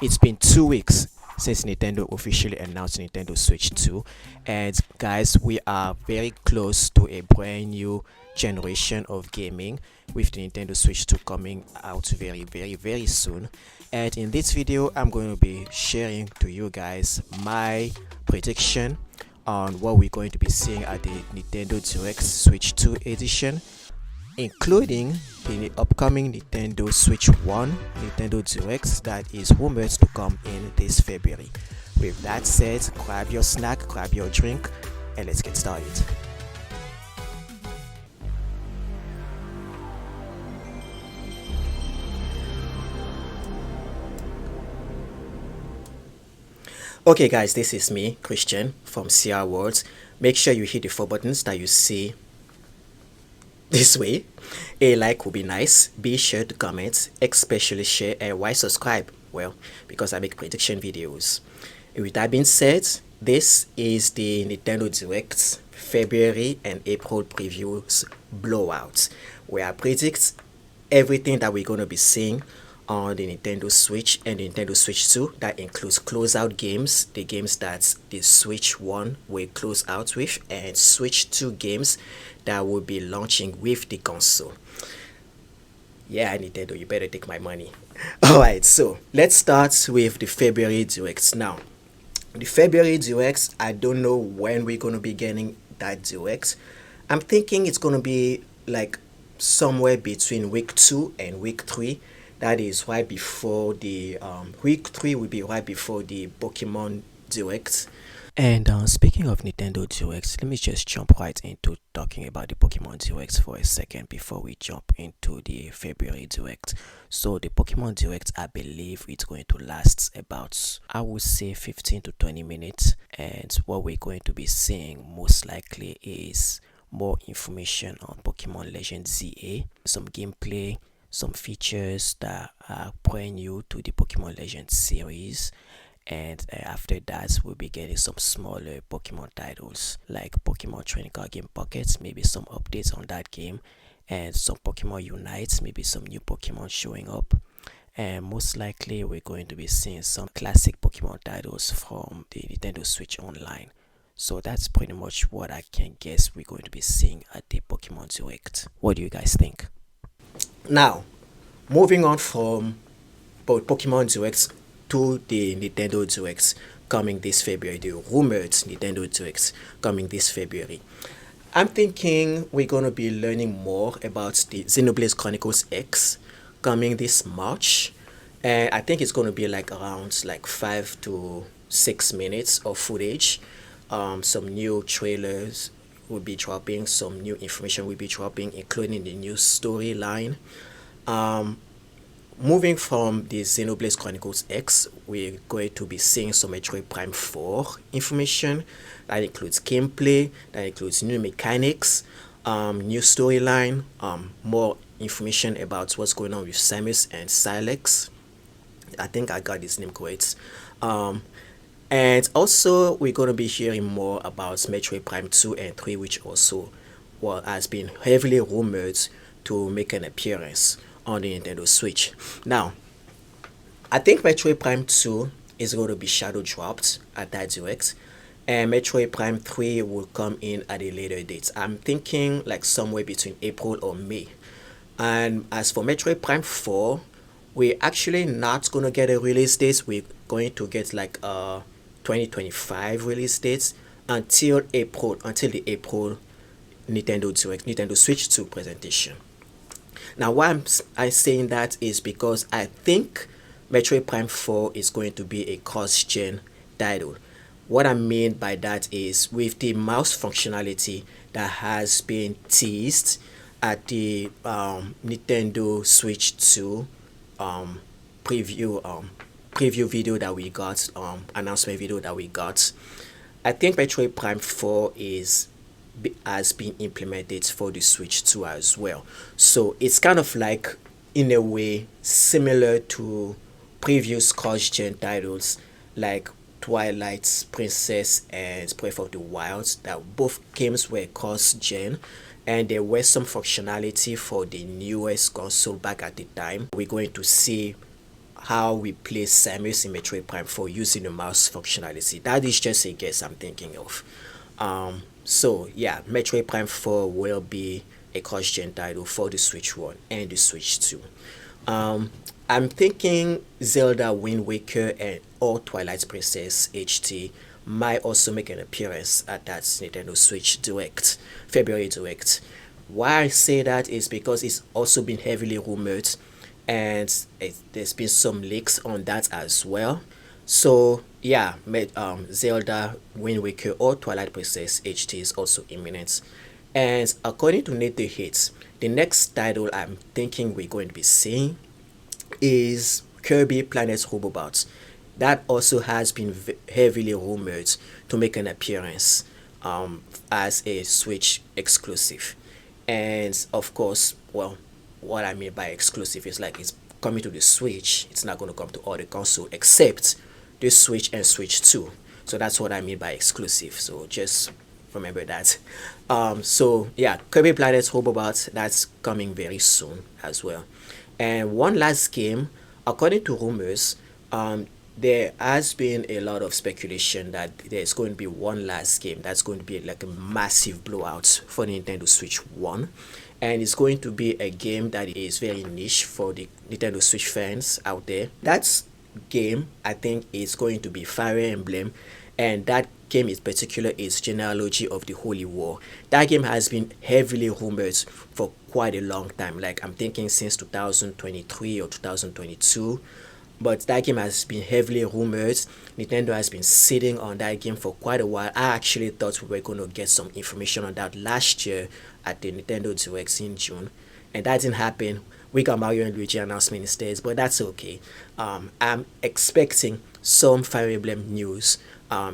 It's been 2 weeks since Nintendo officially announced Nintendo Switch 2, and guys, we are very close to a brand new generation of gaming with the Nintendo Switch 2 coming out very soon. And in this video, I'm going to be sharing to you guys my prediction on what we're going to be seeing at the Nintendo Direct Switch 2 edition, including the upcoming Nintendo Switch 1 Nintendo Direct that is rumored to come in this February. With that said, grab your snack, grab your drink, and let's get started. Okay guys, this is me, Christian from CR.Worlds. Make sure you hit the 4 buttons that you see this way. A like would be nice. Be sure to comment, especially share, and why subscribe? Well, because I make prediction videos. With that being said, this is the Nintendo Direct February and April previews blowout, where I predict everything that we're going to be seeing on the Nintendo Switch and the Nintendo Switch 2. That includes closeout games, the games that the Switch 1 will close out with, and Switch 2 games that will be launching with the console. Yeah, Nintendo, you better take my money. Alright, so let's start with the February Direct. Now, the February Direct, I don't know when we're going to be getting that Direct. I'm thinking it's going to be like somewhere between week 2 and week 3. That is right before the week 3 will be right before the Pokemon Direct. And speaking of Nintendo Directs, let me just jump right into talking about the Pokemon Directs for a second before we jump into the February Direct. So the Pokemon Direct, I believe it's going to last about, I would say, 15 to 20 minutes. And what we're going to be seeing most likely is more information on Pokemon Legends ZA, some gameplay, some features that are brand new to the Pokemon Legends series. And after that, we'll be getting some smaller Pokemon titles like Pokemon Trading Card Game Pockets, maybe some updates on that game, and some Pokemon Unite, maybe some new Pokemon showing up. And most likely we're going to be seeing some classic Pokemon titles from the Nintendo Switch Online. So that's pretty much what I can guess we're going to be seeing at the Pokemon Direct. What do you guys think? Now, moving on from Pokemon Direct to the Nintendo Direct coming this February, the rumored Nintendo Direct coming this February. I'm thinking we're going to be learning more about the Xenoblade Chronicles X coming this March. And I think it's going to be like around like 5 to 6 minutes of footage. Some new trailers will be dropping, some new information will be dropping, including the new storyline. Moving from the Xenoblade Chronicles X, we're going to be seeing some Metroid Prime 4 information. That includes gameplay, that includes new mechanics, new storyline, more information about what's going on with Samus and Silex. I think I got his name correct. And also, we're going to be hearing more about Metroid Prime 2 and 3, which also has been heavily rumored to make an appearance on the Nintendo Switch. Now, I think Metroid Prime 2 is going to be shadow dropped at that Direct, and Metroid Prime 3 will come in at a later date. I'm thinking like somewhere between April or May. And as for Metroid Prime 4, we're actually not going to get a release date. We're going to get like a 2025 release date until the April Nintendo Direct, Nintendo Switch 2 presentation. Now, why I'm saying that is because I think Metroid Prime 4 is going to be a cross-gen title. What I mean by that is with the mouse functionality that has been teased at the Nintendo Switch 2 preview video that we got, announcement video that we got, I think Metroid Prime 4 has been implemented for the Switch 2 as well. So it's kind of like, in a way, similar to previous cross-gen titles like Twilight Princess and Breath of the Wild, that both games were cross-gen, and there were some functionality for the newest console back at the time. We're going to see how we play Samus in Metroid Prime 4 using the mouse functionality. That is just a guess I'm thinking of. So yeah, Metroid Prime 4 will be a cross-gen title for the Switch 1 and the Switch 2. I'm thinking Zelda Wind Waker and or Twilight Princess HD might also make an appearance at that Nintendo Switch Direct, February Direct. Why I say that is because it's also been heavily rumored, and there's been some leaks on that as well. So yeah, Zelda Wind Waker or Twilight Princess HD is also imminent. And according to Nate the Hits, the next title I'm thinking we're going to be seeing is Kirby Planet Robobots. That also has been heavily rumored to make an appearance as a Switch exclusive. And of course, well, what I mean by exclusive is like it's coming to the Switch. It's not going to come to other console except the Switch and Switch 2. So that's what I mean by exclusive. So just remember that. So yeah, Kirby Planet Robobots, that's coming very soon as well. And one last game, according to rumors, there has been a lot of speculation that there's going to be one last game that's going to be like a massive blowout for Nintendo Switch 1. And it's going to be a game that is very niche for the Nintendo Switch fans out there. That game, I think, is going to be Fire Emblem. And that game in particular is Genealogy of the Holy War. That game has been heavily rumored for quite a long time. Like I'm thinking since 2023 or 2022. But that game has been heavily rumored. Nintendo has been sitting on that game for quite a while. I actually thought we were going to get some information on that last year at the Nintendo Direct in June. And that didn't happen. We got Mario and Luigi announcement instead, but that's okay. I'm expecting some Fire Emblem news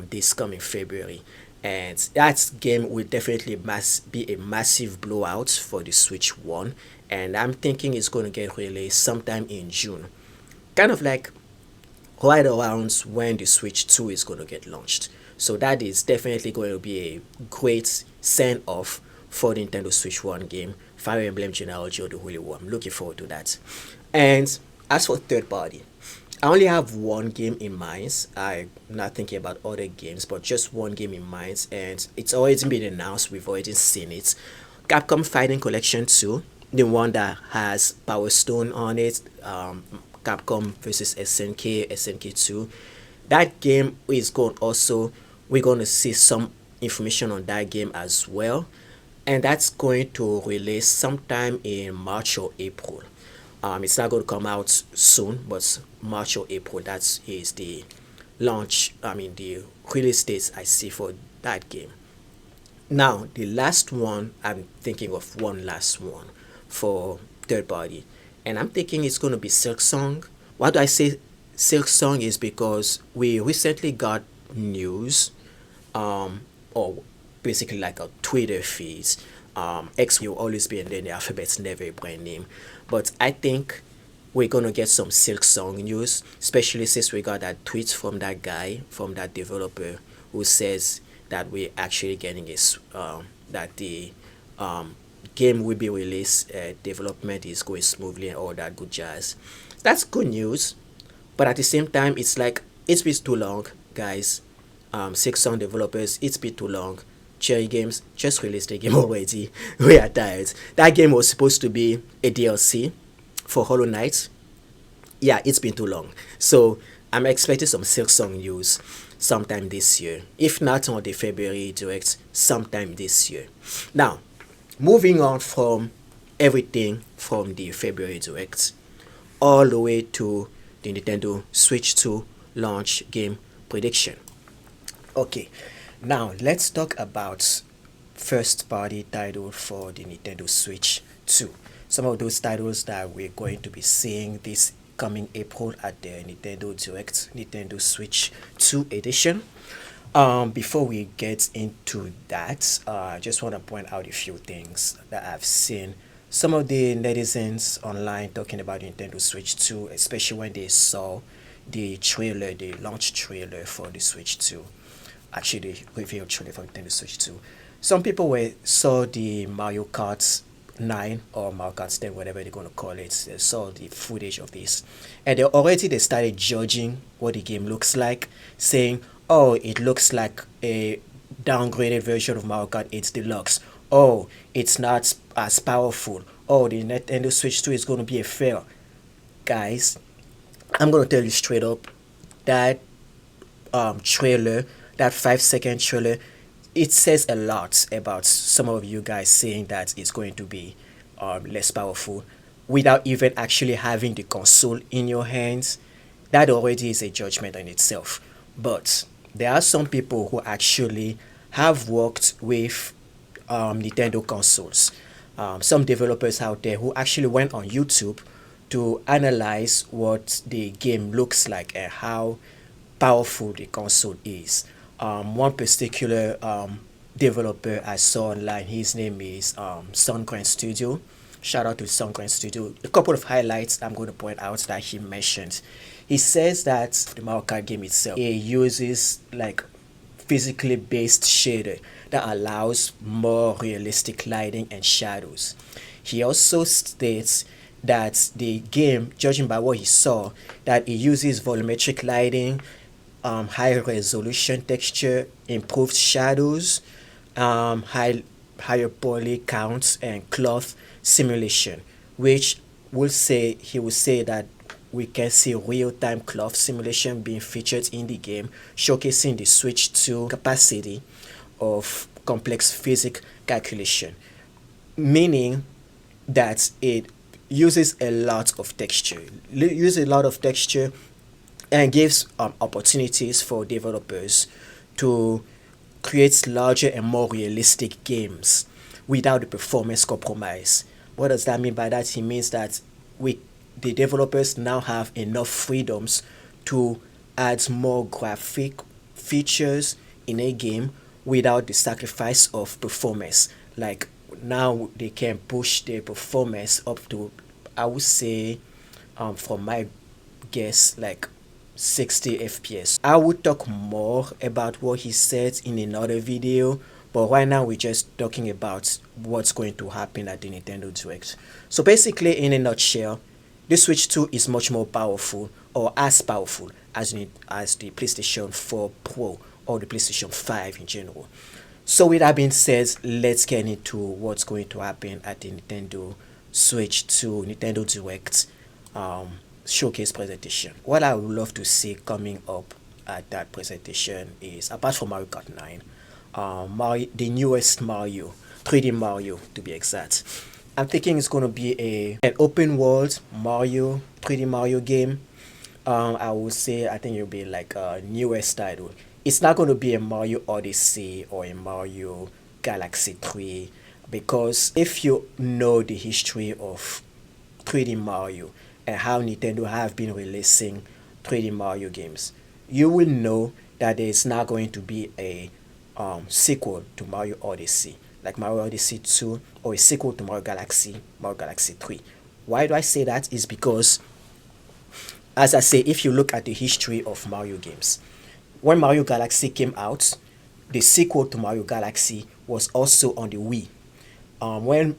this coming February. And that game will definitely be a massive blowout for the Switch 1. And I'm thinking it's going to get released sometime in June. Kind of like right around when the Switch 2 is going to get launched. So that is definitely going to be a great send-off for the Nintendo Switch 1 game, Fire Emblem Genealogy of the Holy War. I'm looking forward to that. And as for third party, I only have one game in mind. I'm not thinking about other games, but just one game in mind, and it's already been announced. We've already seen it. Capcom Fighting Collection 2, the one that has Power Stone on it, Capcom versus SNK 2. That game is going also, we're going to see some information on that game as well, and that's going to release sometime in March or April. It's not going to come out soon, but March or April, that is the launch, the release dates I see for that game. Now, the last one, I'm thinking of one last one for third party, and I'm thinking it's going to be Silk Song. Why do I say Silk Song is because we recently got news, or basically like a Twitter feed. X will always be, and then the alphabet's never a brand name. But I think we're gonna get some Silk Song news, especially since we got that tweet from that guy, from that developer, who says that we're actually getting that the game will be released, development is going smoothly and all that good jazz. That's good news, but at the same time, it's like it's been too long, guys. Silk Song developers, it's been too long. Cherry Games just released the game already. We are tired. That game was supposed to be a DLC for Hollow Knight. Yeah, it's been too long. So I'm expecting some Silk Song news sometime this year. If not on the February Direct, sometime this year. Now, moving on from everything from the February Direct all the way to the Nintendo Switch 2 launch game prediction. Okay. Now, let's talk about first-party title for the Nintendo Switch 2. Some of those titles that we're going to be seeing this coming April at the Nintendo Direct, Nintendo Switch 2 edition. Before we get into that, I just want to point out a few things that I've seen. Some of the netizens online talking about Nintendo Switch 2, especially when they saw the trailer, the launch trailer for the Switch 2. Actually, the reveal trailer for Nintendo Switch 2. Some people saw the Mario Kart 9 or Mario Kart 10, whatever they're going to call it. They saw the footage of this, and they started judging what the game looks like, saying, "Oh, it looks like a downgraded version of Mario Kart 8 Deluxe. Oh, it's not as powerful. Oh, the Nintendo Switch 2 is going to be a fail." Guys, I'm going to tell you straight up, that trailer, that 5-second trailer, it says a lot about some of you guys saying that it's going to be less powerful without even actually having the console in your hands. That already is a judgment in itself. But there are some people who actually have worked with Nintendo consoles. Some developers out there who actually went on YouTube to analyze what the game looks like and how powerful the console is. One particular developer I saw online, his name is Suncrane Studio. Shout out to Suncrane Studio. A couple of highlights I'm going to point out that he mentioned. He says that the Mario Kart game itself, it uses like physically based shader that allows more realistic lighting and shadows. He also states that the game, judging by what he saw, that it uses volumetric lighting, high resolution texture, improved shadows, higher poly counts, and cloth simulation, which he will say that we can see real-time cloth simulation being featured in the game, showcasing the Switch 2 capacity of complex physics calculation, meaning that it uses a lot of texture, and gives opportunities for developers to create larger and more realistic games without the performance compromise. What does that mean by that? He means that the developers now have enough freedoms to add more graphic features in a game without the sacrifice of performance. Like now they can push their performance up to, I would say, from my guess, like 60 FPS. I would talk more about what he said in another video, but right now we're just talking about what's going to happen at the Nintendo Direct. So basically, in a nutshell, the Switch 2 is much more powerful, or as powerful as the PlayStation 4 Pro or the PlayStation 5 in general. So with that being said, let's get into what's going to happen at the Nintendo Switch 2 Nintendo Direct showcase presentation. What I would love to see coming up at that presentation is, apart from Mario Kart 9, the newest Mario, 3D Mario to be exact. I'm thinking it's going to be an open world Mario, 3D Mario game. I would say I think it'll be like a newest title. It's not going to be a Mario Odyssey or a Mario Galaxy 3, because if you know the history of 3D Mario and how Nintendo have been releasing 3D Mario games, you will know that there's not going to be a sequel to Mario Odyssey, like Mario Odyssey 2, or a sequel to Mario Galaxy 3. Why do I say that? Is because, as I say, if you look at the history of Mario games, when Mario Galaxy came out, the sequel to Mario Galaxy was also on the Wii. When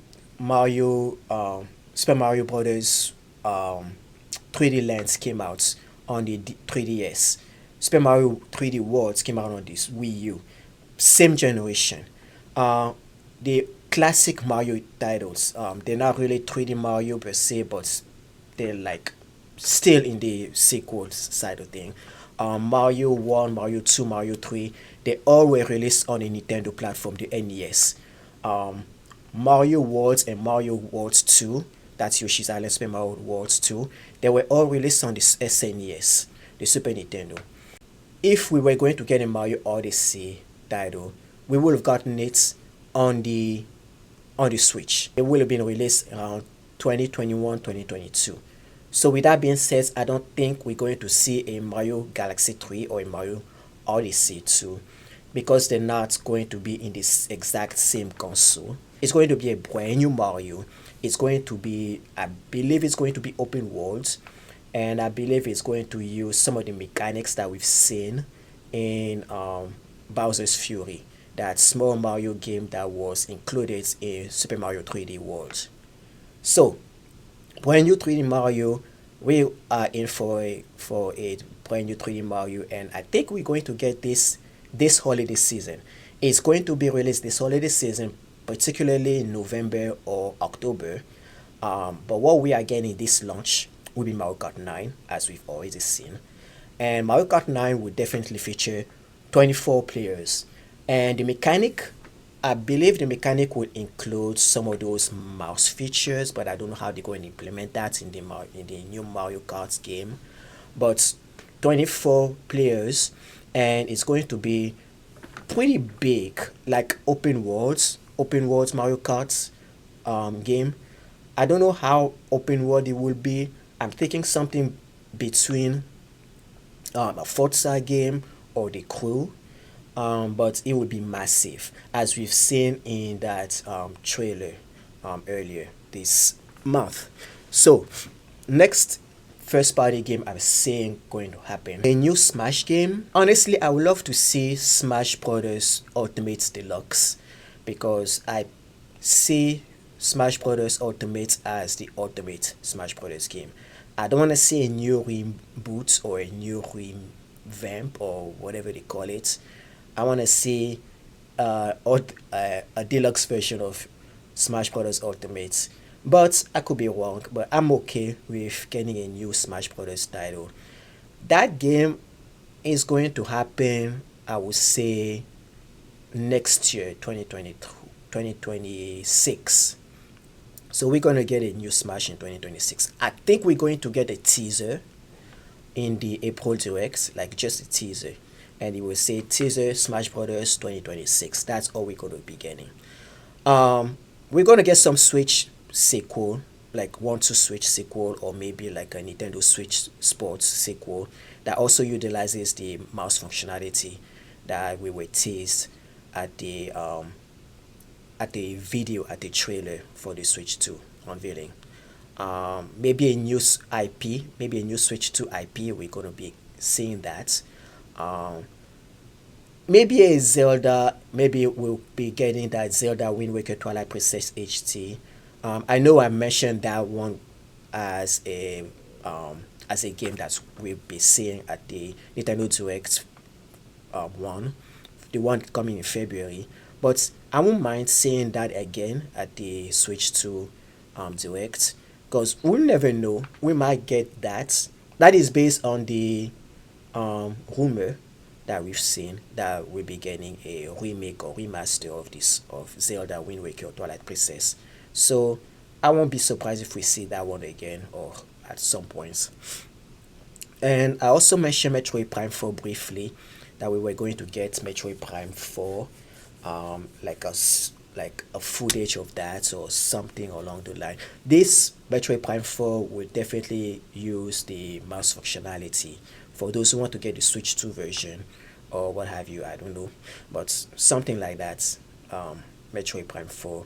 Super Mario Brothers 3D Lands came out on the 3DS, Super Mario 3D Worlds came out on this Wii U. Same generation. The classic Mario titles, they're not really 3D Mario per se, but they're like still in the sequels side of thing. Mario 1, Mario 2, Mario 3, they all were released on a Nintendo platform, the NES. Mario Worlds and Mario Worlds 2, that's Yoshi's Island Super Mario Worlds 2, they were all released on the SNES, the Super Nintendo. If we were going to get a Mario Odyssey title, we would have gotten it on the Switch. It would have been released around 2021, 2022. So with that being said, I don't think we're going to see a Mario Galaxy 3 or a Mario Odyssey 2, because they're not going to be in this exact same console. It's going to be a brand new Mario. It's going to be, I believe it's going to be open world, and I believe it's going to use some of the mechanics that we've seen in Bowser's Fury. that small Mario game that was included in Super Mario 3D World. So, brand new 3D Mario, we are in for a brand new 3D Mario, and I think we're going to get this holiday season. It's going to be released this holiday season, particularly in November or October. But what we are getting this launch will be Mario Kart 9, as we've already seen. And Mario Kart 9 will definitely feature 24 players. And the mechanic, I believe the mechanic would include some of those mouse features, but I don't know how they're going to implement that in the new Mario Kart game. But 24 players, and it's going to be pretty big, like open worlds Mario Kart game. I don't know how open world it will be. I'm thinking something between a Forza game or the Crew, but it would be massive, as we've seen in that trailer earlier this month. So, next first party game I'm saying going to happen, a new Smash game. Honestly, I would love to see Smash Brothers Ultimate Deluxe, because I see Smash Brothers Ultimate as the ultimate Smash Brothers game. I don't want to see a new reboot or a new revamp or whatever they call it. I want to see a deluxe version of Smash Brothers Ultimate. But I could be wrong, but I'm okay with getting a new Smash Brothers title. That game is going to happen, I would say, next year, 2026. So we're going to get a new Smash in 2026. I think we're going to get a teaser in the April Direct, like just a teaser. And it will say teaser Smash Brothers 2026. That's all we're going to be getting. We're going to get some Switch sequel, like 1-2 Switch sequel, or maybe like a Nintendo Switch Sports sequel that also utilizes the mouse functionality that we were teased at the video, at the trailer for the Switch 2 unveiling. Maybe a new IP, maybe a new Switch 2 IP, we're going to be seeing that. Maybe a Zelda, maybe we'll be getting that Zelda Wind Waker Twilight Princess HD. I know I mentioned that one as a game that we'll be seeing at the Nintendo Direct one, the one coming in February. But I won't mind seeing that again at the Switch 2 Direct, because we'll never know. We might get that. That is based on the rumor that we've seen that we'll be getting a remake or remaster of Zelda Wind Waker or Twilight Princess. So I won't be surprised if we see that one again or at some points. And I also mentioned Metroid Prime 4 briefly, that we were going to get Metroid Prime 4, like a footage of that or something along the line. This Metroid Prime 4 will definitely use the mouse functionality for those who want to get the Switch 2 version or what have you, I don't know, but something like that. Metroid Prime 4.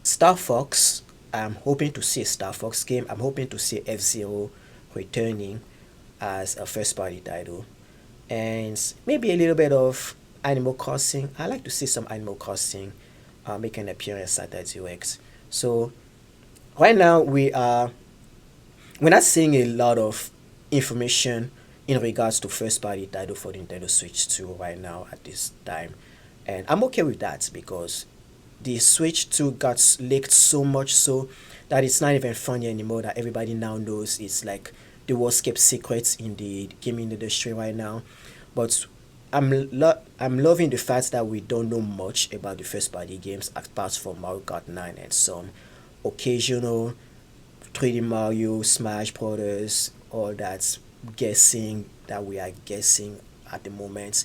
Star Fox, I'm hoping to see a Star Fox game. I'm hoping to see F-Zero returning as a first party title, and maybe a little bit of Animal Crossing. I like to see some Animal Crossing make an appearance at that Direct. So right now we're not seeing a lot of information in regards to first party title for the Nintendo Switch 2 right now at this time, and I'm okay with that, because the Switch 2 got leaked so much so that it's not even funny anymore, that everybody now knows it's like the worst kept secrets in the gaming industry right now. But I'm loving the fact that we don't know much about the first party games apart from Mario Kart 9 and some occasional 3D Mario, Smash Brothers, all that guessing that we are guessing at the moment.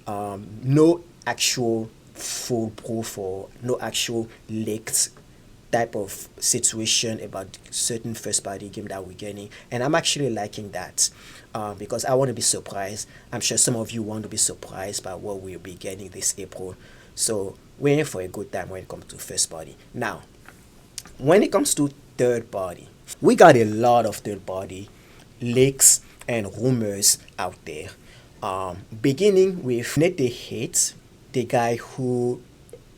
No actual full proof or no actual leaked type of situation about certain first party game that we're getting, and I'm actually liking that, because I want to be surprised. I'm sure some of you want to be surprised by what we'll be getting this April, so we're in for a good time when it comes to first party. Now, when it comes to third party, we got a lot of third party leaks and rumors out there, beginning with Net the Hate. the guy who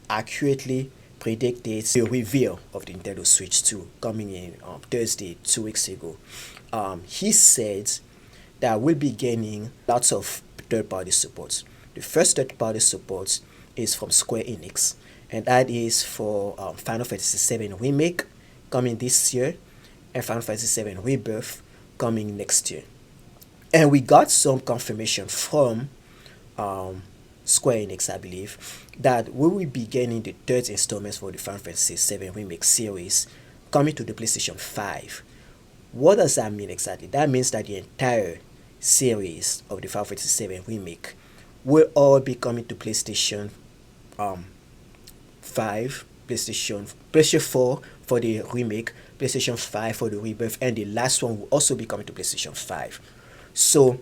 accurately predicted the reveal of the Nintendo Switch 2 coming in Thursday 2 weeks ago. He said that we'll be gaining lots of third-party support. The first third-party support is from Square Enix, and that is for Final Fantasy VII Remake coming this year and Final Fantasy VII Rebirth coming next year. And we got some confirmation from Square Enix, I believe, that we will be getting the third installment for the Final Fantasy VII Remake series coming to the PlayStation 5. What does that mean exactly? That means that the entire series of the Final Fantasy VII Remake will all be coming to PlayStation 5, PlayStation 4 for the remake, PlayStation 5 for the rebirth, and the last one will also be coming to PlayStation 5. So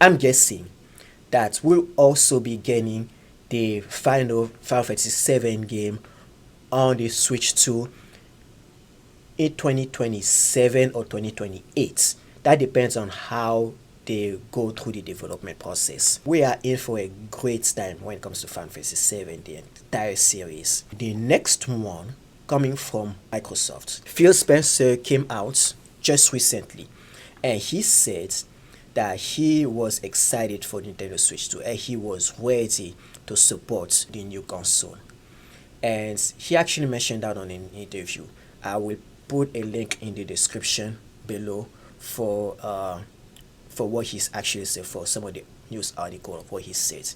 I'm guessing that we'll also be getting the final Final Fantasy VII game on the Switch 2 in 2027 or 2028. That depends on how they go through the development process. We are in for a great time when it comes to Final Fantasy VII, the entire series. The next one coming from Microsoft. Phil Spencer came out just recently and he said that he was excited for Nintendo Switch 2 and he was ready to support the new console. And he actually mentioned that on an interview. I will put a link in the description below for what he's actually said, for some of the news article of what he said.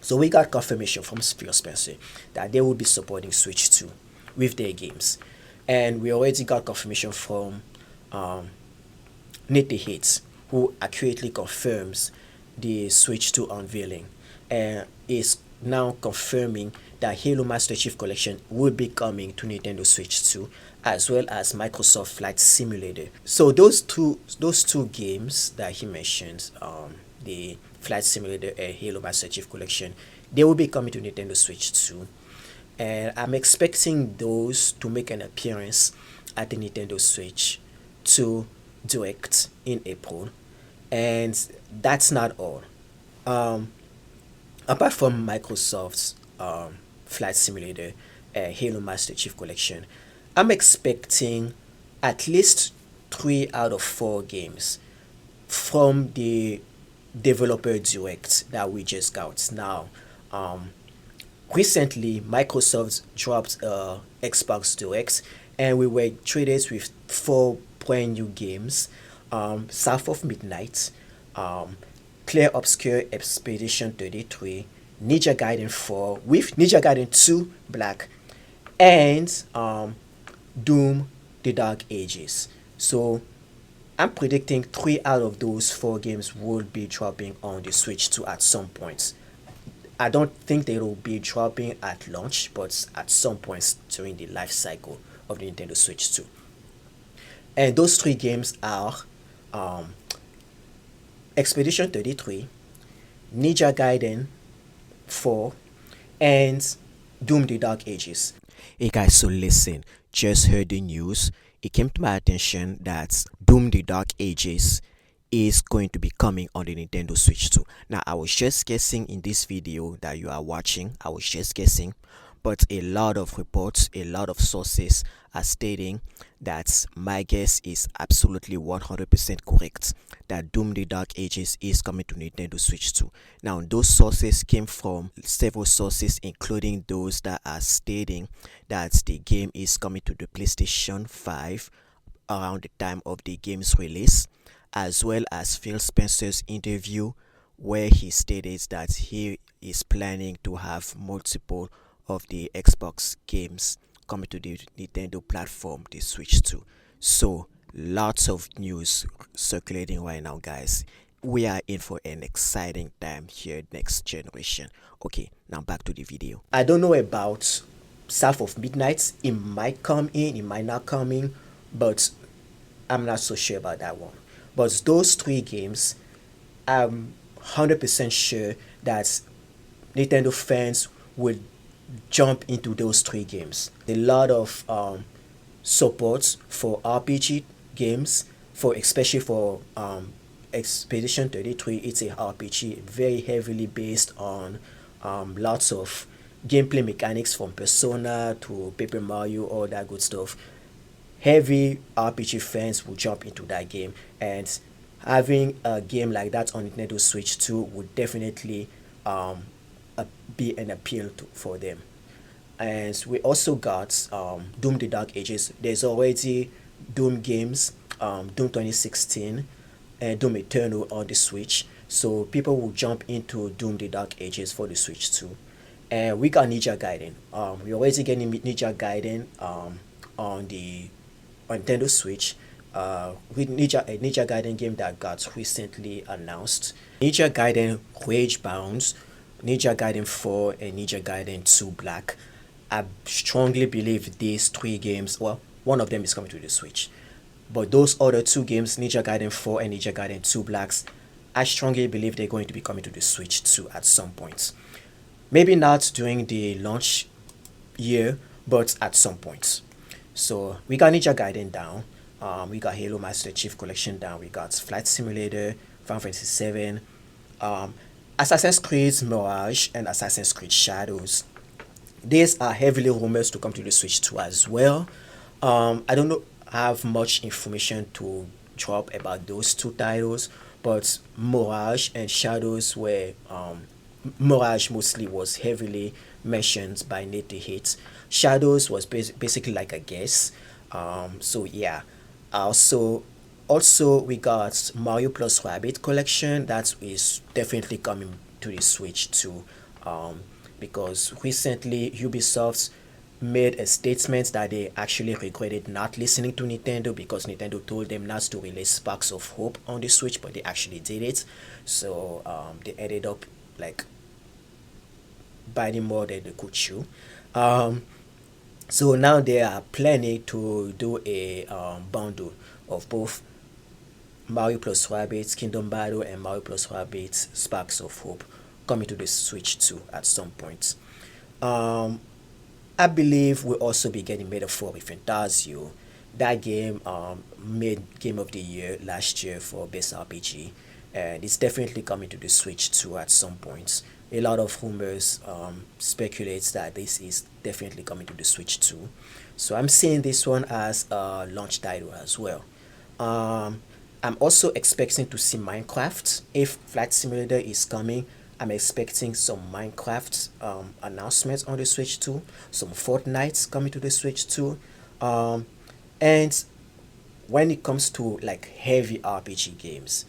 So we got confirmation from Phil Spencer that they will be supporting Switch 2 with their games. And we already got confirmation from Nate the Hits, who accurately confirms the Switch 2 unveiling and is now confirming that Halo Master Chief Collection will be coming to Nintendo Switch 2, as well as Microsoft Flight Simulator. So those two games that he mentioned, the Flight Simulator and Halo Master Chief Collection, they will be coming to Nintendo Switch 2. And I'm expecting those to make an appearance at the Nintendo Switch 2 Direct in April. And that's not all. Apart from Microsoft's Flight Simulator and Halo Master Chief Collection, I'm expecting at least 3 out of 4 games from the developer direct that we just got. Now, recently Microsoft dropped Xbox Direct and we were treated with 4 brand new games. South of Midnight, Clear Obscure Expedition 33, Ninja Gaiden 4 with Ninja Gaiden 2 Black, and Doom the Dark Ages. So I'm predicting 3 out of those 4 games will be dropping on the Switch 2 at some point. I don't think they will be dropping at launch, but at some points during the life cycle of the Nintendo Switch 2. And those 3 games are Expedition 33, Ninja Gaiden 4, and Doom the Dark Ages. Hey guys, so listen, just heard the news. It came to my attention that Doom the Dark Ages is going to be coming on the Nintendo Switch 2. Now, I was just guessing in this video that you are watching. I was just guessing. But a lot of reports, a lot of sources are stating that my guess is absolutely 100% correct, that Doom the Dark Ages is coming to Nintendo Switch 2. Now, those sources came from several sources, including those that are stating that the game is coming to the PlayStation 5 around the time of the game's release, as well as Phil Spencer's interview where he stated that he is planning to have multiple of the Xbox games coming to the Nintendo platform, the Switch 2. So lots of news circulating right now, guys. We are in for an exciting time here next generation. Okay, now back to the video. I don't know about South of Midnight. It might come in, it might not come in, but I'm not so sure about that one. But those 3 games, I'm 100% sure that Nintendo fans would jump into those 3 games. A lot of support for RPG games, especially for Expedition 33. It's a RPG very heavily based on lots of gameplay mechanics from Persona to Paper Mario, all that good stuff. Heavy RPG fans will jump into that game, and having a game like that on Nintendo Switch 2 would definitely be an appeal for them. And we also got Doom the Dark Ages. There's already Doom games, Doom 2016 and Doom Eternal on the Switch. So people will jump into Doom the Dark Ages for the Switch too. And we got Ninja Gaiden. We already getting Ninja Gaiden on the on Nintendo Switch. With a Ninja Gaiden game that got recently announced. Ninja Gaiden Rage Bounds, Ninja Gaiden 4, and Ninja Gaiden 2 Black. I strongly believe these three games, well, one of them is coming to the Switch. But those other two games, Ninja Gaiden 4 and Ninja Gaiden 2 Blacks, I strongly believe they're going to be coming to the Switch too at some point. Maybe not during the launch year, but at some point. So we got Ninja Gaiden down. We got Halo Master Chief Collection down. We got Flight Simulator, Final Fantasy 7, Assassin's Creed Mirage, and Assassin's Creed Shadows. These are heavily rumored to come to the Switch 2 as well. I don't know have much information to drop about those two titles, but Mirage and Shadows were Mirage mostly was heavily mentioned by Native Hits. Shadows was basically like a guess. So yeah. Also we got Mario plus Rabbit collection that is definitely coming to the Switch too. Because recently Ubisoft made a statement that they actually regretted not listening to Nintendo because Nintendo told them not to release Sparks of Hope on the Switch, but they actually did it. So they ended up like biting more than they could chew. So now they are planning to do a bundle of both Mario plus Rabbids Kingdom Battle and Mario plus Rabbids Sparks of Hope coming to the Switch too at some point. I believe we'll also be getting Metaphor with Fantasio. That game made Game of the Year last year for Best RPG, and it's definitely coming to the Switch too at some point. A lot of rumors speculates that this is definitely coming to the Switch too. So I'm seeing this one as a launch title as well. I'm also expecting to see Minecraft. If Flight Simulator is coming, I'm expecting some Minecraft announcements on the Switch too. Some Fortnite coming to the Switch too. And when it comes to like heavy RPG games,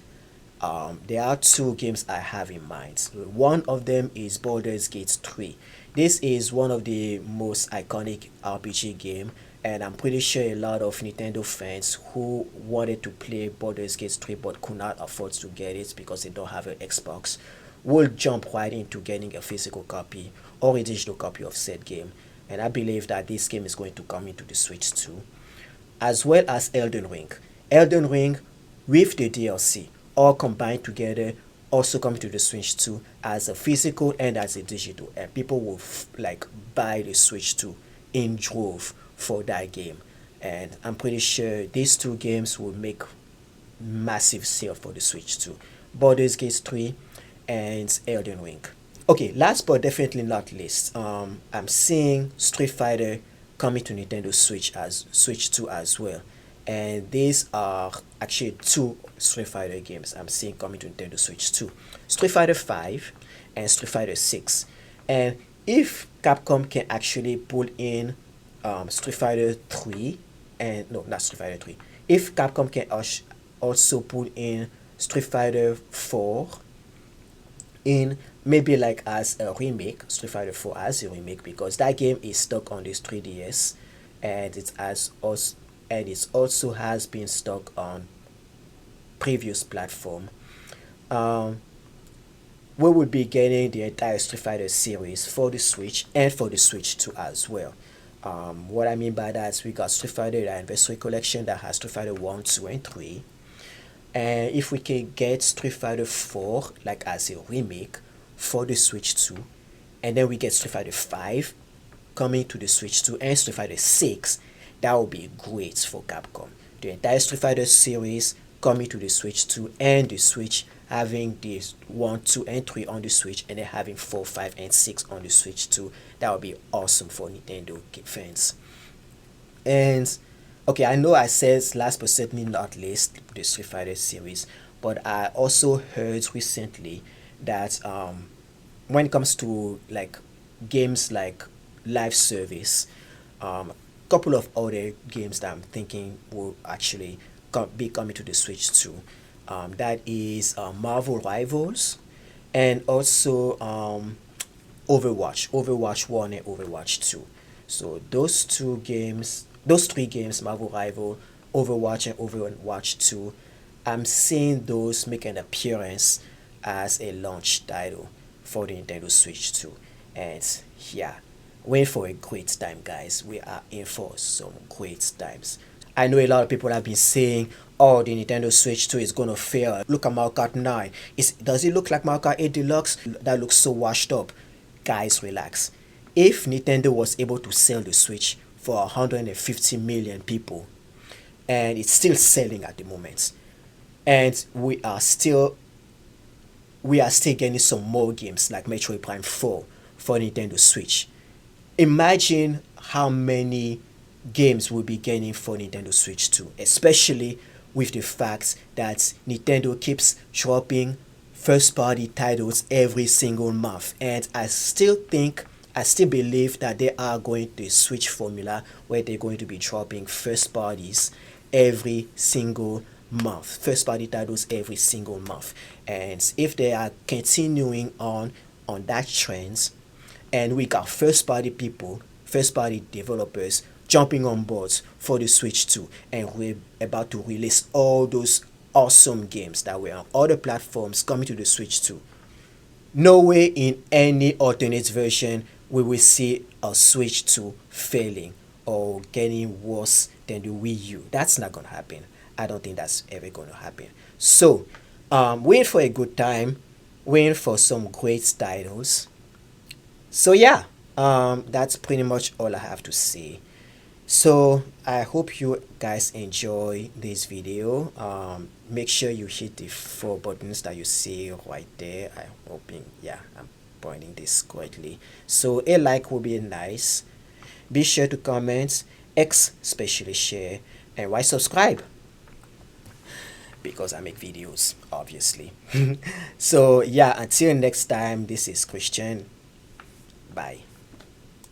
there are two games I have in mind. One of them is Baldur's Gate 3. This is one of the most iconic RPG game, and I'm pretty sure a lot of Nintendo fans who wanted to play Baldur's Gate 3 but could not afford to get it because they don't have an Xbox will jump right into getting a physical copy or a digital copy of said game. And I believe that this game is going to come into the Switch too, as well as Elden Ring. Elden Ring with the DLC all combined together also coming to the Switch 2 as a physical and as a digital, and people will like buy the Switch 2 in drove for that game. And I'm pretty sure these two games will make massive sale for the Switch 2. Baldur's Gate 3 and Elden Ring. Okay, last but definitely not least, I'm seeing Street Fighter coming to Nintendo Switch 2 as well. And these are actually two Street Fighter games I'm seeing coming to Nintendo Switch 2. Street Fighter 5 and Street Fighter 6. And if Capcom can actually pull in Street Fighter 3, and no, not Street Fighter 3. If Capcom can also pull in Street Fighter 4 in maybe like as a remake, Street Fighter 4 as a remake, because that game is stuck on this 3DS, and it also has been stuck on previous platform. We would be getting the entire Street Fighter series for the Switch and for the Switch 2 as well. What I mean by that is we got Street Fighter the Anniversary Collection that has Street Fighter 1, 2, and 3. And if we can get Street Fighter 4 like as a remake for the Switch 2, and then we get Street Fighter 5 coming to the Switch 2 and Street Fighter 6, that would be great for Capcom. The entire Street Fighter series coming to the Switch 2 and the Switch having this 1, 2, and 3 on the Switch, and then having 4, 5, and 6 on the Switch too. That would be awesome for Nintendo fans. And okay, I know I said last but certainly not least the Street Fighter series, but I also heard recently that when it comes to like games like live service, couple of other games that I'm thinking will actually be coming to the Switch too. That is Marvel Rivals, and also Overwatch 1 and Overwatch 2. So those three games, Marvel Rival, Overwatch, and Overwatch 2, I'm seeing those make an appearance as a launch title for the Nintendo Switch 2. And yeah, wait for a great time, guys. We are in for some great times. I know a lot of people have been saying, oh, the Nintendo Switch 2 is going to fail. Look at Mario Kart 9. Does it look like Mario Kart 8 Deluxe? That looks so washed up. Guys, relax. If Nintendo was able to sell the Switch for 150 million people, and it's still selling at the moment, and we are still getting some more games like Metroid Prime 4 for Nintendo Switch. Imagine how many games we'll be getting for Nintendo Switch 2, especially with the fact that Nintendo keeps dropping first party titles every single month. And I still believe that they are going to switch formula where they're going to be dropping first parties every single month, first party titles every single month. And if they are continuing on that trend, and we got first party people, first party developers jumping on boards for the Switch 2, and we're about to release all those awesome games that were on other platforms coming to the Switch 2. No way in any alternate version we will see a Switch 2 failing or getting worse than the Wii U. That's not gonna happen. I don't think that's ever gonna happen. So wait for a good time, wait for some great titles. So yeah, that's pretty much all I have to say. So I hope you guys enjoy this video. Make sure you hit the 4 buttons that you see right there. I'm hoping, yeah, I'm pointing this correctly. So a like will be nice. Be sure to comment, especially share, and why subscribe, because I make videos, obviously. So yeah, until next time, this is Christian. Bye.